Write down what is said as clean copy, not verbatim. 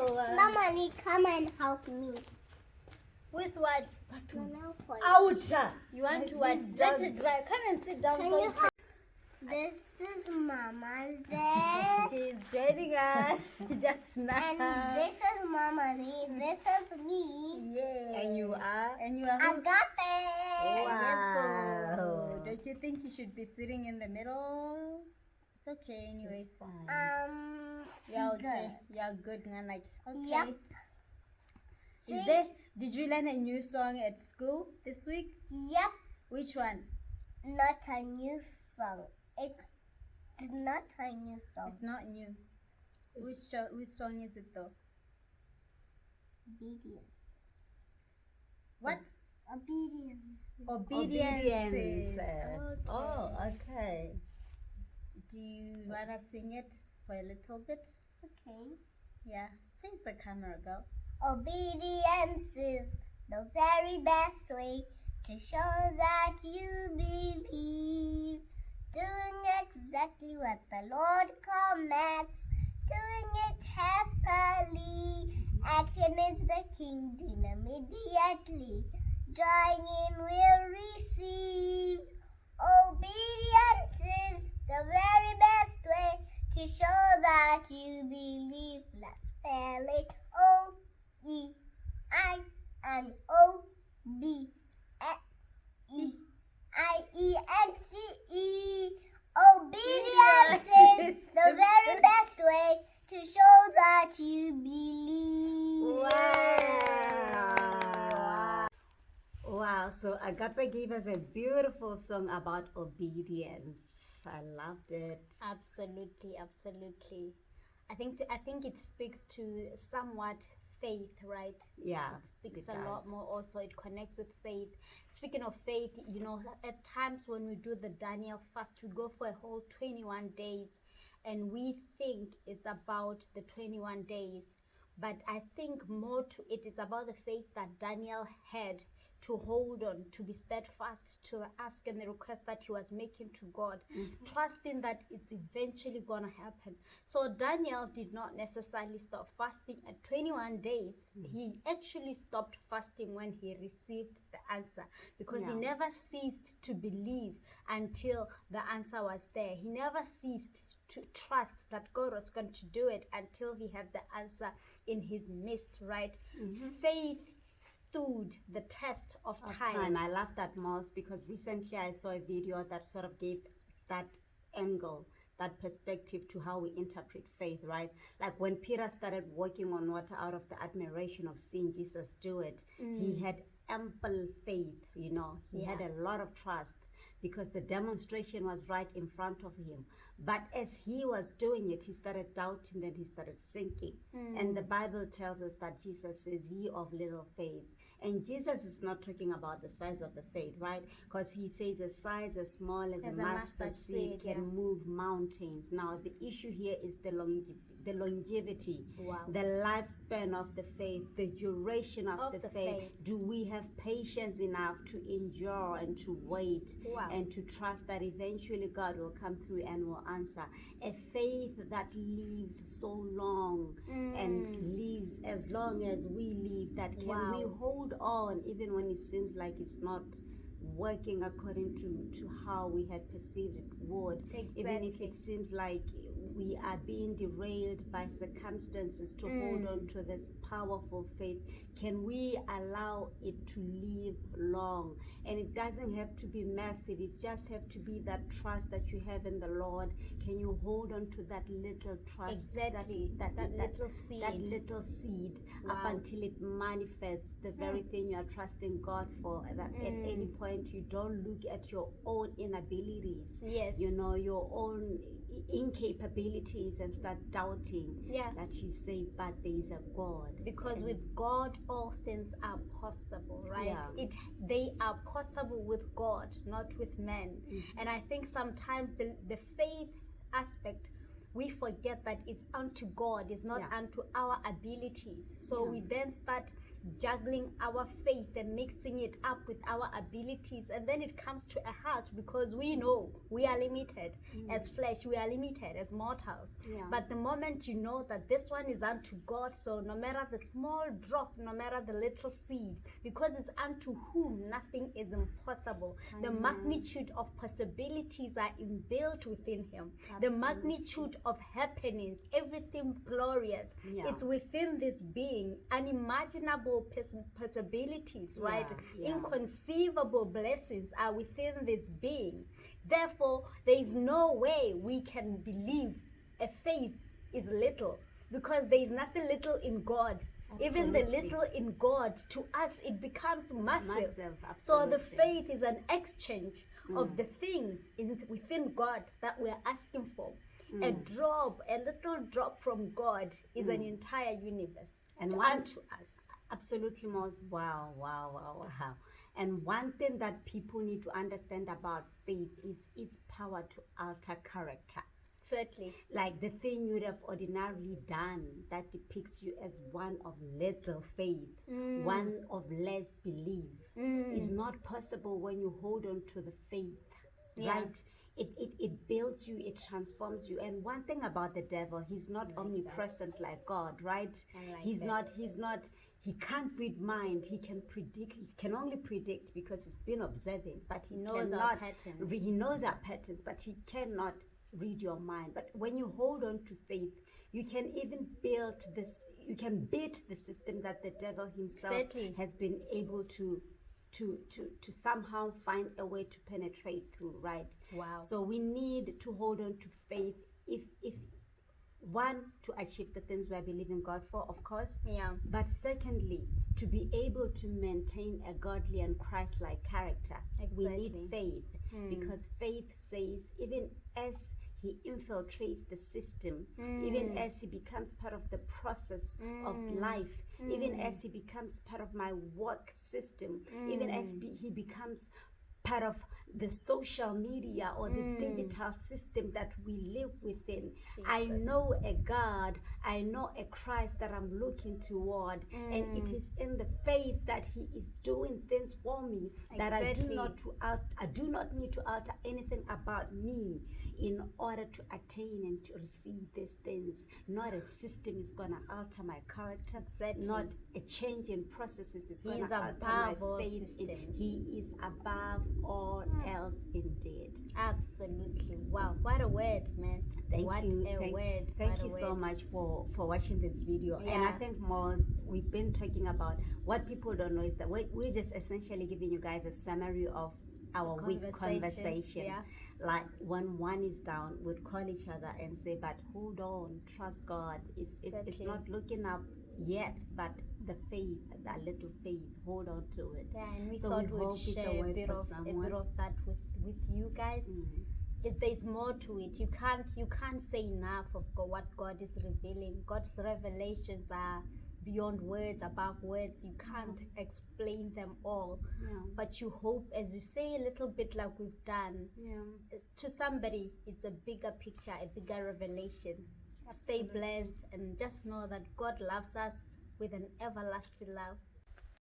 Somebody come and help me. With what? Out. You want to what? Let it dry. Come and sit down. Can you help? This is Mama there. She's joining us just now. And this is Mama Lee. This is me. Yeah. And you are? And you are who? Agape. Wow. Don't you think you should be sitting in the middle? It's okay anyway. Fine. Yeah, okay. Good. Yeah, good. And like, okay. Yep. Is there? Did you learn a new song at school this week? Yep. Which one? Not a new song. It's not a new song. It's not new. Which song is it though? Obedience. What? Obedience. Obedience. Oh, okay. Do you wanna sing it for a little bit? Okay. Yeah. Face the camera, girl. Obedience is the very best way to show that you believe. Doing exactly what the Lord commands, doing it happily. Action is the king, doing immediately. Drawing in will receive. Obedience is the very best way to show that you believe. Let's spell it. O-E-I-N-O-B-E-I-E-N-C-E. Obedience is the very best way to show that you believe. Wow. So Agape gave us a beautiful song about obedience. I loved it. Absolutely. I think it speaks to somewhat faith, right? Yeah, It speaks it a lot does. more also. It connects with faith. Speaking of faith, you know, at times when we do the Daniel fast, we go for a whole 21 days and we think it's about the 21 days. But I think more to it is about the faith that Daniel had to hold on, to be steadfast, to ask and the request that he was making to God, trusting that it's eventually going to happen. So Daniel did not necessarily stop fasting at 21 days. He actually stopped fasting when he received the answer, because he Yeah. never ceased to believe until the answer was there. He never ceased to trust that God was going to do it until he had the answer in his midst, right? Faith stood the test of time. I love that most because recently I saw a video that sort of gave that angle, that perspective to how we interpret faith, right? Like when Peter started walking on water out of the admiration of seeing Jesus do it, he had ample faith, you know, he had a lot of trust because the demonstration was right in front of him. But as he was doing it, he started doubting, then he started sinking. And the Bible tells us that Jesus says, "Ye of little faith." And Jesus is not talking about the size of the faith, right? Because he says a size as small as a mustard seed can move mountains. Now, the issue here is the longevity, the lifespan of the faith, the duration of the faith. Do we have patience enough to endure and to wait and to trust that eventually God will come through and will answer? A faith that lives so long and lives as long as we live, that can we hold on even when it seems like it's not working according to how we had perceived it would, even if it seems like we are being derailed by circumstances, to hold on to this powerful faith. Can we allow it to live long? And it doesn't have to be massive, it just have to be that trust that you have in the Lord. Can you hold on to that little trust? Exactly. That little seed. That little seed up until it manifests the very thing you are trusting God for. That at any point you don't look at your own inabilities, you know, your own incapabilities, and start doubting, that you say, but there is a God. Because with God all things are possible, right? They are possible with God, not with men. And I think sometimes the faith aspect, we forget that it's unto God, it's not unto our abilities. So we then start juggling our faith and mixing it up with our abilities, and then it comes to a halt because we know we are limited as flesh, we are limited as mortals. Yeah. But the moment you know that this one is unto God, so no matter the small drop, no matter the little seed, because it's unto whom nothing is impossible, the magnitude of possibilities are inbuilt within him. The Absolutely. magnitude of happenings, everything glorious, Yeah. it's within this being. Unimaginable possibilities, right? Yeah. Inconceivable blessings are within this being. Therefore, there is no way we can believe a faith is little, because there is nothing little in God. Even the Absolutely. little in God, to us, it becomes massive. Massive, So the absolutely. faith is an exchange of the thing within God that we're asking for. A drop, a little drop from God is an entire universe. And to- one- unto us. Absolutely, Moz. Wow. And one thing that people need to understand about faith is its power to alter character. Certainly. Like the thing you would have ordinarily done that depicts you as one of little faith, one of less belief, is not possible when you hold on to the faith, Yeah. right? It builds you, it transforms you. And one thing about the devil, he's not omnipresent like God, right? I like He's that. not, he can't read mind. He can predict, he can only predict because he's been observing, but he knows our cannot, patterns. he knows our patterns, but he cannot read your mind. But when you hold on to faith, you can even build this, you can beat the system that the devil himself Certainly. has been able to somehow find a way to penetrate through, right? Wow. So we need to hold on to faith, if one, to achieve the things we are believing God for, of course, Yeah. but secondly, to be able to maintain a godly and Christ-like character. We need Exactly. faith, because faith says, even as he infiltrates the system, even as he becomes part of the process of life, even as he becomes part of my work system, even as he becomes part of the social media or the digital system that we live within. I know a God, I know a Christ that I'm looking toward, and it is in the faith that he is doing things for me, that I do not need to alter anything about me in order to attain and to receive these things. Not a system is going to alter my character. Exactly. Not a change in processes is going He's to alter my above all faith. systems. He is above all else indeed. Absolutely. Wow. What a word, man. Thank what you. a word. Thank What you a so word. much for watching this video. And I Yeah. think more we've been talking about what people don't know is that we're just essentially giving you guys a summary of our week conversation. Yeah. Like when one is down, we'd call each other and say, but hold on, trust God. It's Exactly. not looking up yet, but the faith, that little faith, hold on to it. Yeah, and we So thought we we'd hope it's a share a word bit for of someone. that with you guys. There's more to it. You can't say enough of what God is revealing. God's revelations are beyond words, above words. You can't explain them all. Yeah. But you hope, as you say a little bit like we've done, Yeah. to somebody it's a bigger picture, a bigger revelation. Stay blessed and just know that God loves us with an everlasting love.